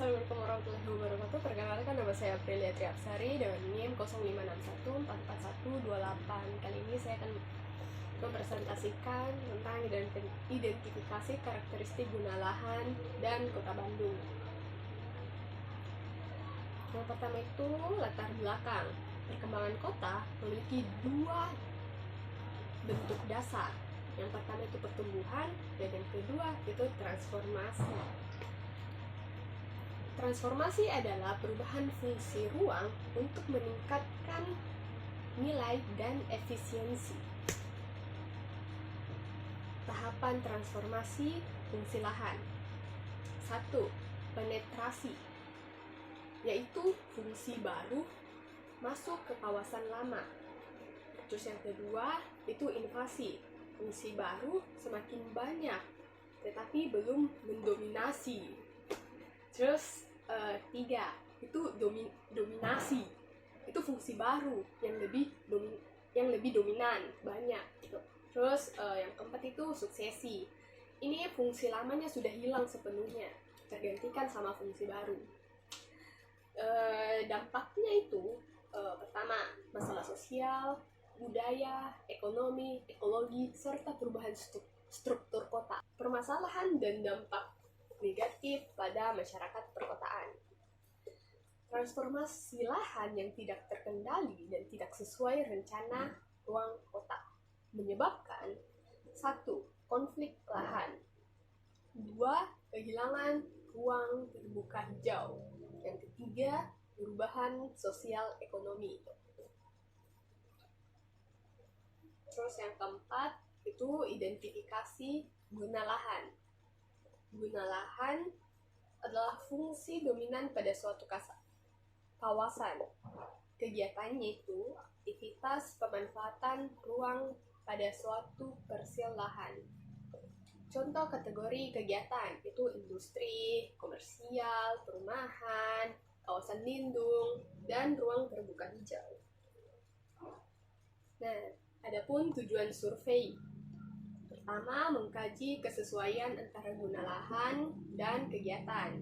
Assalamualaikum warahmatullahi wabarakatuh. Perkenalkan, nama saya Aprilia Triapsari dengan NIM 0561441128. Kali ini saya akan mempresentasikan tentang identifikasi karakteristik guna lahan dan Kota Bandung. Yang pertama itu latar belakang. Perkembangan kota memiliki dua bentuk dasar. Yang pertama itu pertumbuhan, dan yang kedua itu transformasi. Transformasi adalah perubahan fungsi ruang untuk meningkatkan nilai dan efisiensi. Tahapan transformasi fungsi lahan. 1. Penetrasi, yaitu fungsi baru masuk ke kawasan lama. Terus yang kedua itu invasi, fungsi baru semakin banyak tetapi belum mendominasi. Terus 3 itu dominasi, itu fungsi baru yang lebih dominan banyak gitu. Terus yang keempat itu suksesi, ini fungsi lamanya sudah hilang sepenuhnya tergantikan sama fungsi baru. Dampaknya itu pertama masalah sosial, budaya, ekonomi, ekologi, serta perubahan struktur kota, permasalahan dan dampak negatif pada masyarakat perkotaan. Transformasi lahan yang tidak terkendali dan tidak sesuai rencana ruang kota menyebabkan 1. Konflik lahan, 2. Kehilangan ruang terbuka hijau, yang ketiga perubahan sosial ekonomi. Terus yang keempat itu identifikasi guna lahan. Guna lahan adalah fungsi dominan pada suatu kawasan. Kegiatannya itu aktivitas pemanfaatan ruang pada suatu parcel lahan. Contoh kategori kegiatan itu industri, komersial, perumahan, kawasan lindung, dan ruang terbuka hijau. Nah, adapun tujuan survei. Pertama, mengkaji kesesuaian antara guna lahan dan kegiatan.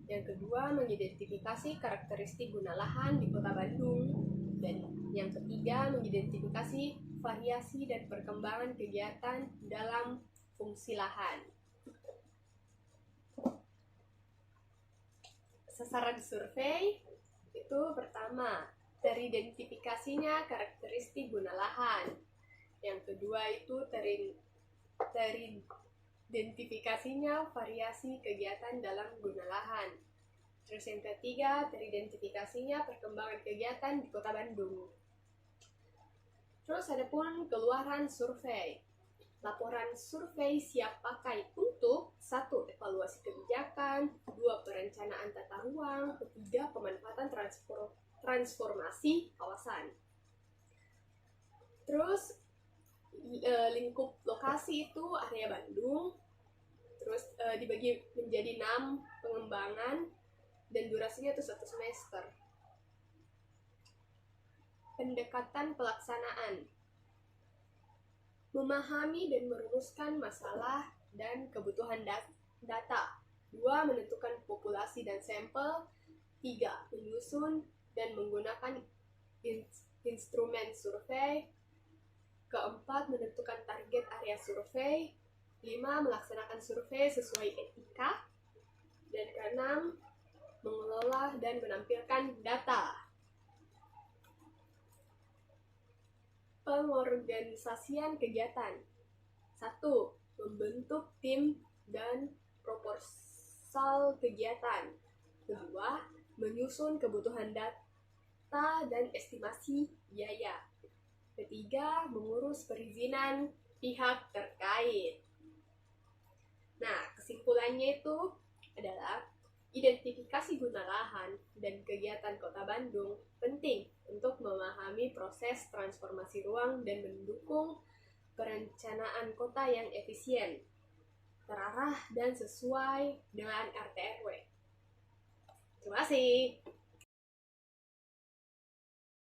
Yang kedua, mengidentifikasi karakteristik guna lahan di Kota Bandung. Dan yang ketiga, mengidentifikasi variasi dan perkembangan kegiatan dalam fungsi lahan. Sasaran survei itu pertama, teridentifikasinya karakteristik guna lahan. Yang kedua itu teridentifikasinya variasi kegiatan dalam guna lahan. Terus yang ketiga, teridentifikasinya perkembangan kegiatan di Kota Bandung. Terus ada pun keluaran survei. Laporan survei siap pakai untuk 1. Evaluasi kebijakan, 2. Perencanaan tata ruang, 3. Pemanfaatan transformasi kawasan. Terus lingkup lokasi itu area Bandung, terus dibagi menjadi 6 pengembangan dan durasinya itu 1 semester. Pendekatan pelaksanaan, memahami dan merumuskan masalah dan kebutuhan data. 2. Menentukan populasi dan sampel. 3. Menyusun dan menggunakan instrumen survei. Keempat, menentukan target area survei. 5. Melaksanakan survei sesuai etika. Dan keenam, mengelola dan menampilkan data. Pengorganisasian kegiatan. 1. Membentuk tim dan proposal kegiatan. 2. Menyusun kebutuhan data dan estimasi biaya. 3. Mengurus perizinan pihak terkait. Nah, kesimpulannya itu adalah identifikasi guna lahan dan kegiatan Kota Bandung penting untuk memahami proses transformasi ruang dan mendukung perencanaan kota yang efisien, terarah, dan sesuai dengan RT RW. Terima kasih.